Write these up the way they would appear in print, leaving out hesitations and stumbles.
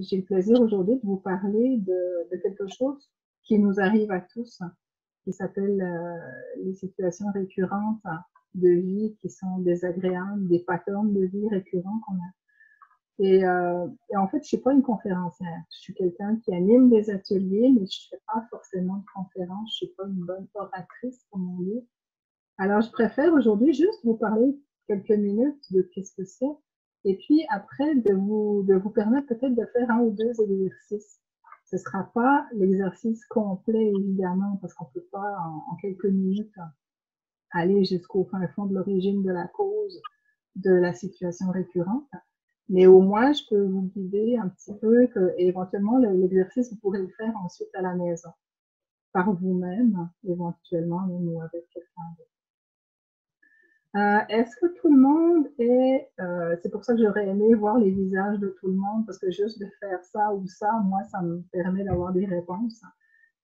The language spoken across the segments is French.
j'ai le plaisir aujourd'hui de vous parler de quelque chose qui nous arrive à tous, qui s'appelle les situations récurrentes de vie qui sont désagréables, des patterns de vie récurrents qu'on a. Et en fait, je suis pas une conférencière. Je suis quelqu'un qui anime des ateliers, mais je fais pas forcément de conférences. Je suis pas une bonne oratrice, comme on dit. Alors, je préfère aujourd'hui juste vous parler quelques minutes de qu'est-ce que c'est, et puis après de vous permettre peut-être de faire un ou deux exercices. Ce sera pas l'exercice complet, évidemment, parce qu'on peut pas en quelques minutes aller jusqu'au fin fond de l'origine de la cause de la situation récurrente. Mais au moins, je peux vous guider un petit peu que, et éventuellement, l'exercice, vous pourrez le faire ensuite à la maison, par vous-même, éventuellement, même ou avec quelqu'un d'autre. Est-ce que tout le monde est... c'est pour ça que j'aurais aimé voir les visages de tout le monde, parce que juste de faire ça ou ça, moi, ça me permet d'avoir des réponses.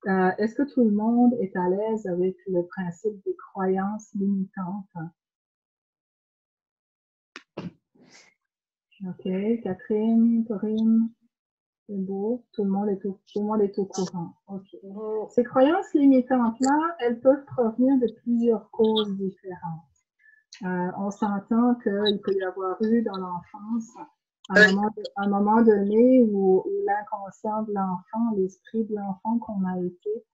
Est-ce que tout le monde est à l'aise avec le principe des croyances limitantes? OK, Catherine, Corinne, c'est beau, tout le monde est au courant. OK. Ces croyances limitantes-là, elles peuvent provenir de plusieurs causes différentes. On s'entend qu'il peut y avoir eu dans l'enfance un moment donné où l'inconscient de l'enfant, l'esprit de l'enfant qu'on a été,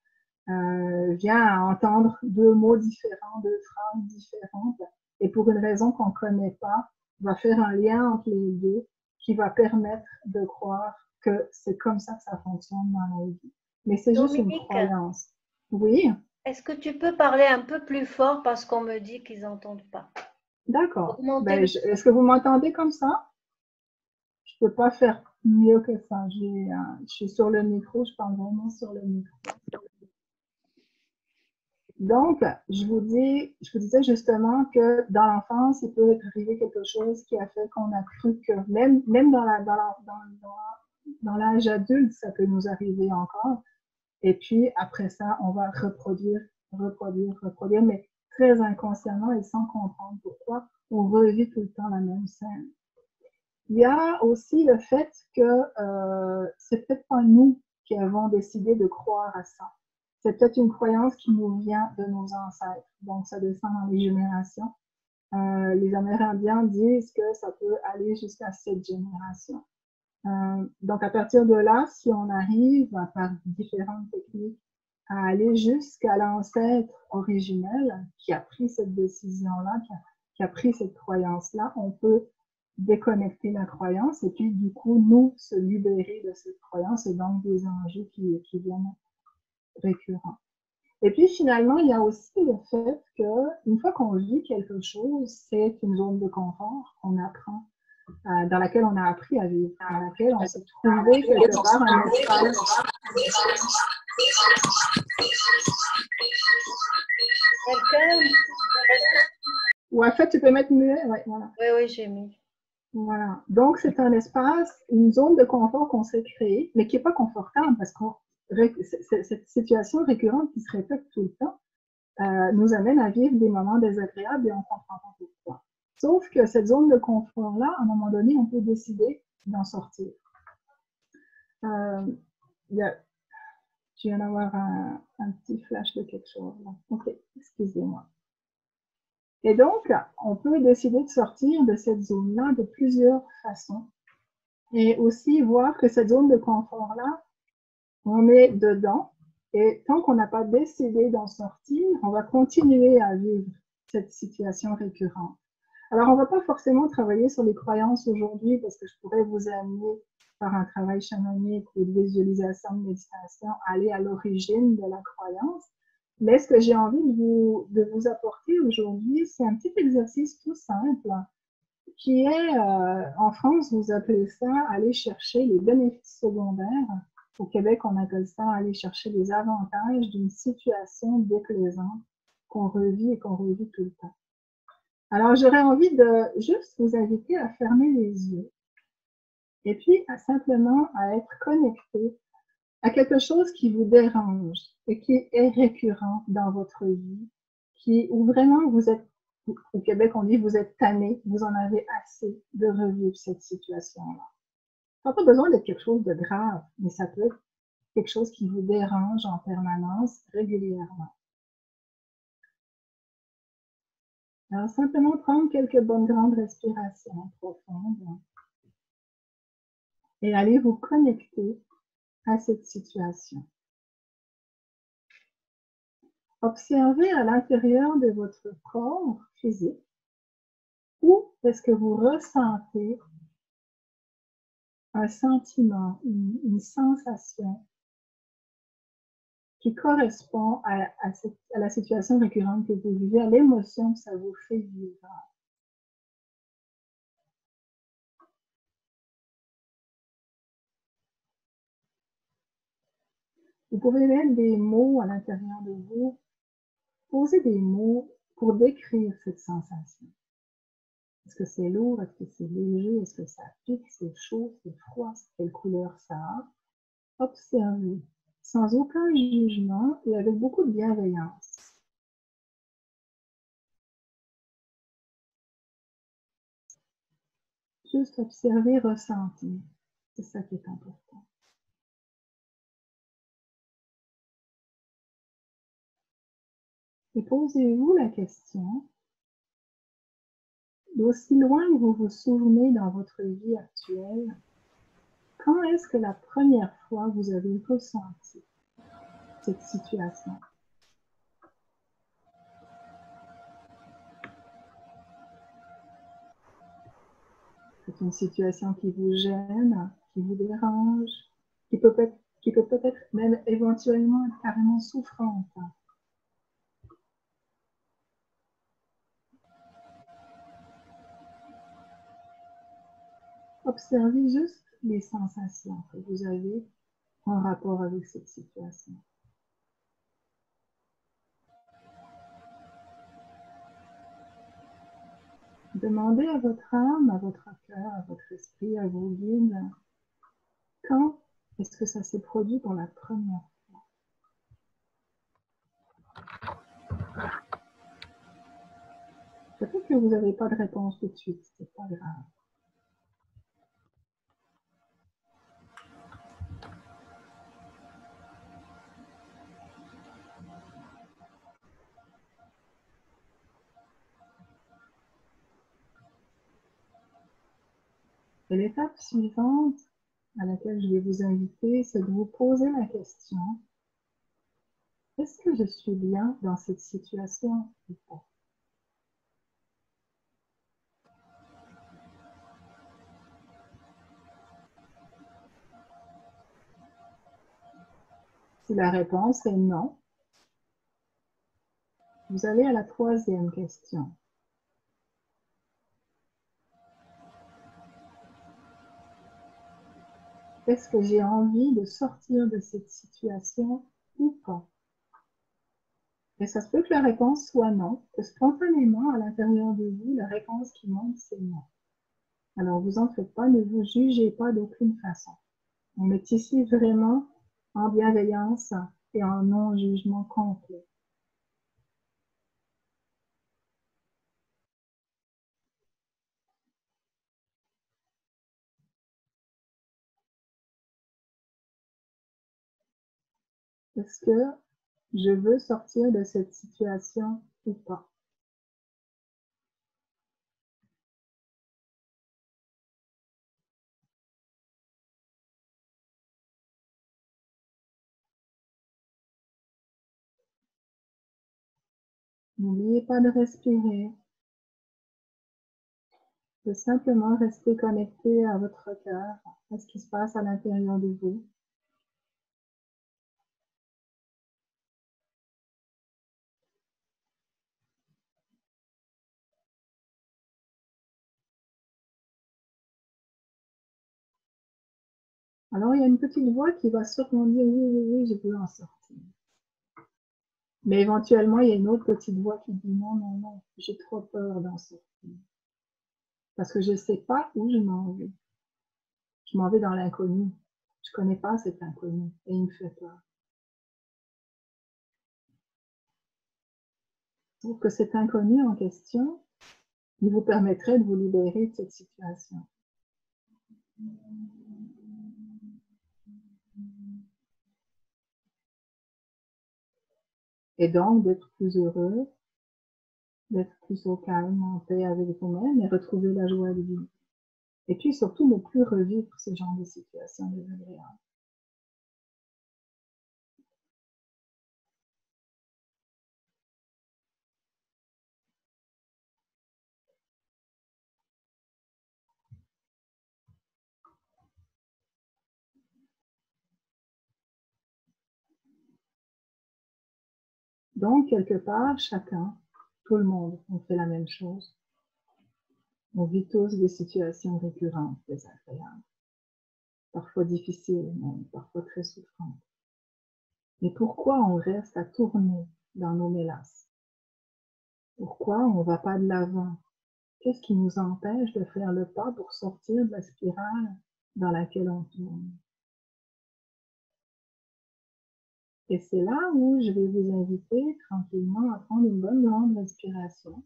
vient à entendre deux mots différents, deux phrases différentes, et pour une raison qu'on ne connaît pas, va faire un lien entre les deux qui va permettre de croire que c'est comme ça que ça fonctionne dans la vie. Mais c'est juste une croyance. Oui. Est-ce que tu peux parler un peu plus fort parce qu'on me dit qu'ils n'entendent pas? D'accord. Ben, est-ce que vous m'entendez comme ça? Je peux pas faire mieux que ça. Je suis sur le micro, je parle vraiment sur le micro. Donc, je vous disais justement que dans l'enfance, il peut être arrivé quelque chose qui a fait qu'on a cru que même dans l'âge adulte, ça peut nous arriver encore. Et puis, après ça, on va reproduire, mais très inconsciemment et sans comprendre pourquoi on revit tout le temps la même scène. Il y a aussi le fait que c'est peut-être pas nous qui avons décidé de croire à ça. C'est peut-être une croyance qui nous vient de nos ancêtres. Donc, ça descend dans les générations. Les Amérindiens disent que ça peut aller jusqu'à 7 générations. Donc, à partir de là, si on arrive par différentes techniques à aller jusqu'à l'ancêtre originel qui a pris cette décision-là, qui a pris cette croyance-là, on peut déconnecter la croyance et puis du coup, nous, se libérer de cette croyance et donc des enjeux qui viennent récurrents. Et puis finalement, il y a aussi le fait qu'une fois qu'on vit quelque chose, c'est une zone de confort qu'on apprend, dans laquelle on a appris à vivre, dans laquelle on s'est trouvé quelque part un espace. Ou en fait, tu peux mettre muet, ouais, voilà. Oui, j'ai mis. Voilà. Donc, c'est un espace, une zone de confort qu'on s'est créée, mais qui n'est pas confortable parce que cette situation récurrente qui se répète tout le temps nous amène à vivre des moments désagréables et on ne comprend pas pourquoi. Sauf que cette zone de confort-là, à un moment donné, on peut décider d'en sortir. Je viens d'avoir un petit flash de quelque chose. Là. Ok, excusez-moi. Et donc, on peut décider de sortir de cette zone-là de plusieurs façons. Et aussi voir que cette zone de confort-là, on est dedans. Et tant qu'on n'a pas décidé d'en sortir, on va continuer à vivre cette situation récurrente. Alors, on ne va pas forcément travailler sur les croyances aujourd'hui parce que je pourrais vous amener par un travail chamanique ou de visualisation, de méditation, aller à l'origine de la croyance. Mais ce que j'ai envie de vous apporter aujourd'hui, c'est un petit exercice tout simple qui est, en France, vous appelez ça aller chercher les bénéfices secondaires. Au Québec, on appelle ça aller chercher les avantages d'une situation déplaisante qu'on revit et qu'on revit tout le temps. Alors, j'aurais envie de juste vous inviter à fermer les yeux et puis simplement à être connecté à quelque chose qui vous dérange et qui est récurrent dans votre vie, où vraiment vous êtes, au Québec on dit vous êtes tanné, vous en avez assez de revivre cette situation-là. Ça n'a pas besoin d'être quelque chose de grave, mais ça peut être quelque chose qui vous dérange en permanence, régulièrement. Alors, simplement prendre quelques bonnes grandes respirations profondes et aller vous connecter à cette situation. Observez à l'intérieur de votre corps physique où est-ce que vous ressentez un sentiment, une sensation qui correspond à la situation récurrente que vous vivez, à l'émotion que ça vous fait vivre. Vous pouvez mettre des mots à l'intérieur de vous, poser des mots pour décrire cette sensation. Est-ce que c'est lourd? Est-ce que c'est léger? Est-ce que ça pique? C'est chaud? C'est froid? Quelle couleur ça a? Observez, sans aucun jugement et avec beaucoup de bienveillance. Juste observer, ressentir. C'est ça qui est important. Et posez-vous la question, d'aussi loin que vous vous souvenez dans votre vie actuelle, quand est-ce que la première fois vous avez ressenti cette situation? C'est une situation qui vous gêne, qui vous dérange, qui peut peut-être même éventuellement être carrément souffrante. Observez juste les sensations que vous avez en rapport avec cette situation. Demandez à votre âme, à votre cœur, à votre esprit, à vos guides, quand est-ce que ça s'est produit pour la première fois? Peut-être que vous n'avez pas de réponse tout de suite, c'est pas grave. Et l'étape suivante à laquelle je vais vous inviter, c'est de vous poser la question, est-ce que je suis bien dans cette situation ou pas? Si la réponse est non, vous allez à la troisième question. Est-ce que j'ai envie de sortir de cette situation ou pas? Et ça se peut que la réponse soit non, que spontanément, à l'intérieur de vous, la réponse qui monte, c'est non. Alors, vous en faites pas, ne vous jugez pas d'aucune façon. On est ici vraiment en bienveillance et en non-jugement complet. Est-ce que je veux sortir de cette situation ou pas? N'oubliez pas de respirer, de simplement rester connecté à votre cœur, à ce qui se passe à l'intérieur de vous. Alors, il y a une petite voix qui va sûrement dire oui, oui, oui, je veux en sortir. Mais éventuellement, il y a une autre petite voix qui dit non, non, non, j'ai trop peur d'en sortir. Parce que je ne sais pas où je m'en vais. Je m'en vais dans l'inconnu. Je ne connais pas cet inconnu et il me fait peur. Je trouve que cet inconnu en question, il vous permettrait de vous libérer de cette situation. Et donc d'être plus heureux, d'être plus au calme, en paix avec vous-même et retrouver la joie de vivre. Et puis surtout ne plus revivre ce genre de situation désagréable. Donc, quelque part, chacun, tout le monde, on fait la même chose. On vit tous des situations récurrentes, désagréables, parfois difficiles, même parfois très souffrantes. Mais pourquoi on reste à tourner dans nos mélasses? Pourquoi on ne va pas de l'avant? Qu'est-ce qui nous empêche de faire le pas pour sortir de la spirale dans laquelle on tourne? Et c'est là où je vais vous inviter tranquillement à prendre une bonne grande respiration.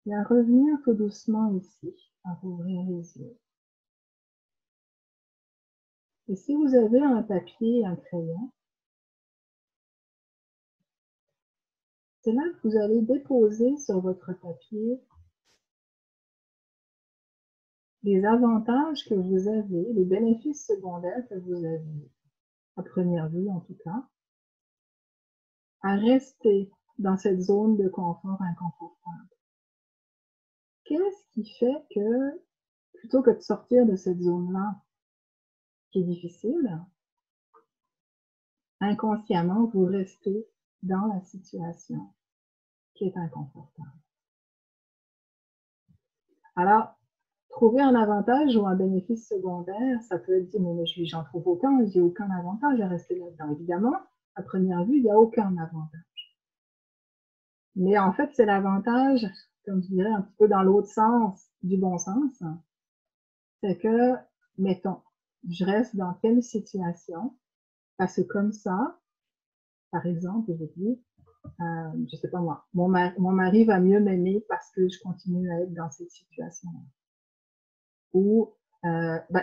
Et à revenir tout doucement ici, à rouvrir les yeux. Et si vous avez un papier et un crayon, c'est là que vous allez déposer sur votre papier les avantages que vous avez, les bénéfices secondaires que vous avez, à première vue en tout cas, à rester dans cette zone de confort inconfortable. Qu'est-ce qui fait que, plutôt que de sortir de cette zone-là, qui est difficile, inconsciemment, vous restez dans la situation qui est inconfortable? Alors, trouver un avantage ou un bénéfice secondaire, ça peut être dit, mais j'en trouve aucun, j'ai aucun avantage à rester là-dedans. Évidemment, à première vue, il n'y a aucun avantage. Mais en fait, c'est l'avantage, comme je dirais, un petit peu dans l'autre sens du bon sens, c'est que, mettons, je reste dans telle situation, parce que comme ça, par exemple, je dis, je sais pas moi, mon mari va mieux m'aimer parce que je continue à être dans cette situation-là. Ou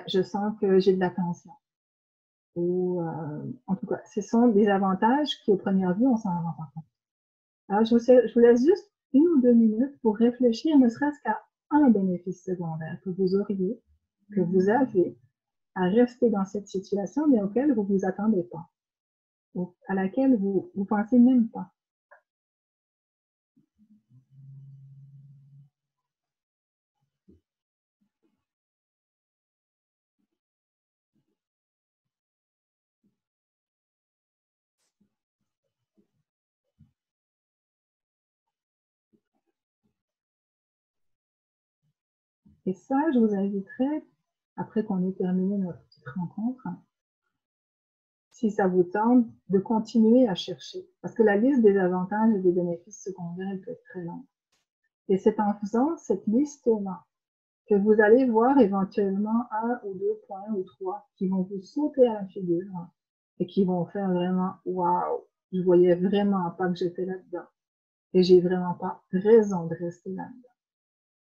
je sens que j'ai de l'attention. Ou en tout cas, ce sont des avantages qui, au première vue, on s'en rend pas compte. Alors, je vous laisse juste 1 ou 2 minutes pour réfléchir, ne serait-ce qu'à un bénéfice secondaire que vous auriez, que vous avez, à rester dans cette situation, mais auquel vous vous attendez pas, ou à laquelle vous pensez même pas. Et ça, je vous inviterai, après qu'on ait terminé notre petite rencontre, si ça vous tente, de continuer à chercher. Parce que la liste des avantages et des bénéfices secondaires, elle peut être très longue. Et c'est en faisant cette liste-là que vous allez voir éventuellement 1 ou 2 points ou 3 qui vont vous sauter à la figure et qui vont faire vraiment « Waouh, je voyais vraiment pas que j'étais là-dedans. Et j'ai vraiment pas raison de rester là-dedans. »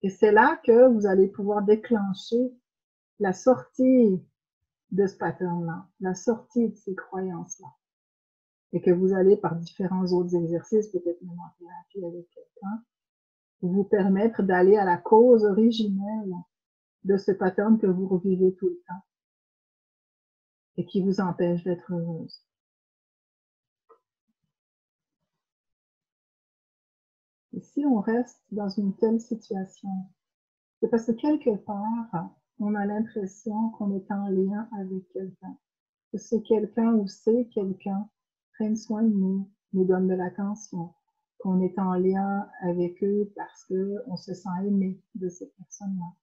Et c'est là que vous allez pouvoir déclencher la sortie de ce pattern-là, la sortie de ces croyances-là. Et que vous allez, par différents autres exercices, peut-être même en thérapie avec quelqu'un, vous permettre d'aller à la cause originelle de ce pattern que vous revivez tout le temps et qui vous empêche d'être heureuse. Et si on reste dans une telle situation, c'est parce que quelque part, on a l'impression qu'on est en lien avec quelqu'un, que c'est quelqu'un ou c'est quelqu'un prenne soin de nous, nous donne de l'attention, qu'on est en lien avec eux parce qu'on se sent aimé de ces personnes-là.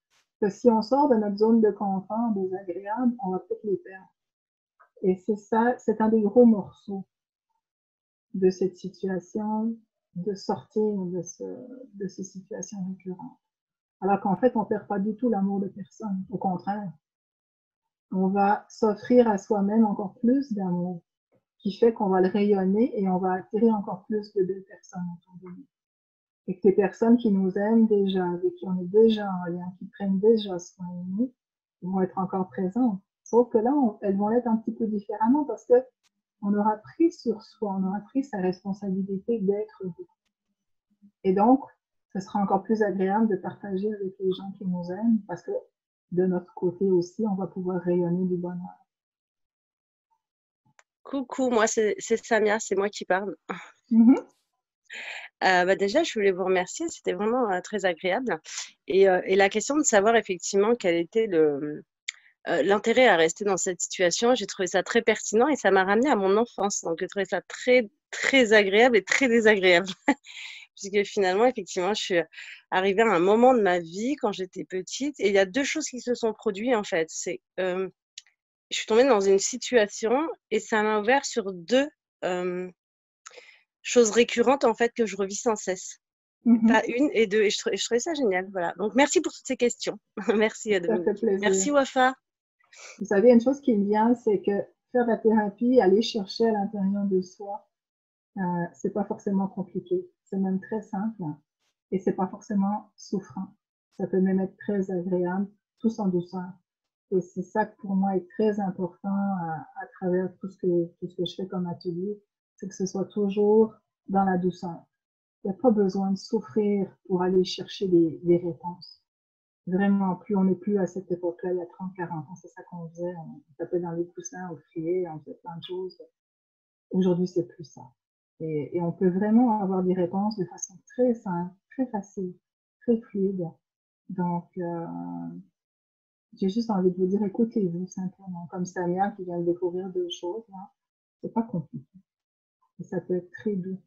Que si on sort de notre zone de confort désagréable, on va peut-être les perdre. Et c'est ça, c'est un des gros morceaux de cette situation, de sortir de ces situations récurrentes. Alors qu'en fait, on ne perd pas du tout l'amour de personne. Au contraire, on va s'offrir à soi-même encore plus d'amour, qui fait qu'on va le rayonner et on va attirer encore plus de belles personnes autour de nous. Et que les personnes qui nous aiment déjà, avec qui on est déjà en lien, qui prennent déjà soin de nous, vont être encore présentes. Sauf que là, elles vont l'être un petit peu différemment parce que on aura pris sur soi, on aura pris sa responsabilité d'être heureux. Et donc, ce sera encore plus agréable de partager avec les gens qui nous aiment parce que de notre côté aussi, on va pouvoir rayonner du bonheur. Coucou, moi c'est Samia, c'est moi qui parle. Déjà, je voulais vous remercier, c'était vraiment très agréable. Et la question de savoir effectivement quel était l'intérêt à rester dans cette situation, j'ai trouvé ça très pertinent et ça m'a ramené à mon enfance. Donc, j'ai trouvé ça très, très agréable et très désagréable. Puisque finalement, effectivement, je suis arrivée à un moment de ma vie quand j'étais petite et il y a deux choses qui se sont produites en fait. Je suis tombée dans une situation et ça m'a ouvert sur deux choses récurrentes en fait que je revis sans cesse. Pas une et deux. Et je trouvais ça génial. Voilà. Donc, merci pour toutes ces questions. Merci, Dominique. Ça fait plaisir. Merci, Wafa. Vous savez, une chose qui me vient, c'est que faire la thérapie, aller chercher à l'intérieur de soi, c'est pas forcément compliqué. C'est même très simple et c'est pas forcément souffrant. Ça peut même être très agréable, tout en douceur. Et c'est ça que pour moi est très important à travers tout ce que je fais comme atelier, c'est que ce soit toujours dans la douceur. Il n'y a pas besoin de souffrir pour aller chercher des réponses. Vraiment, plus on n'est plus à cette époque-là, il y a 30, 40 ans, c'est ça qu'on faisait. On tapait dans les coussins, on criait, on faisait plein de choses. Aujourd'hui, c'est plus ça. Et on peut vraiment avoir des réponses de façon très simple, très facile, très fluide. Donc, j'ai juste envie de vous dire, écoutez-vous simplement, comme Samia qui vient de découvrir deux choses. Hein. C'est pas compliqué. Et ça peut être très doux.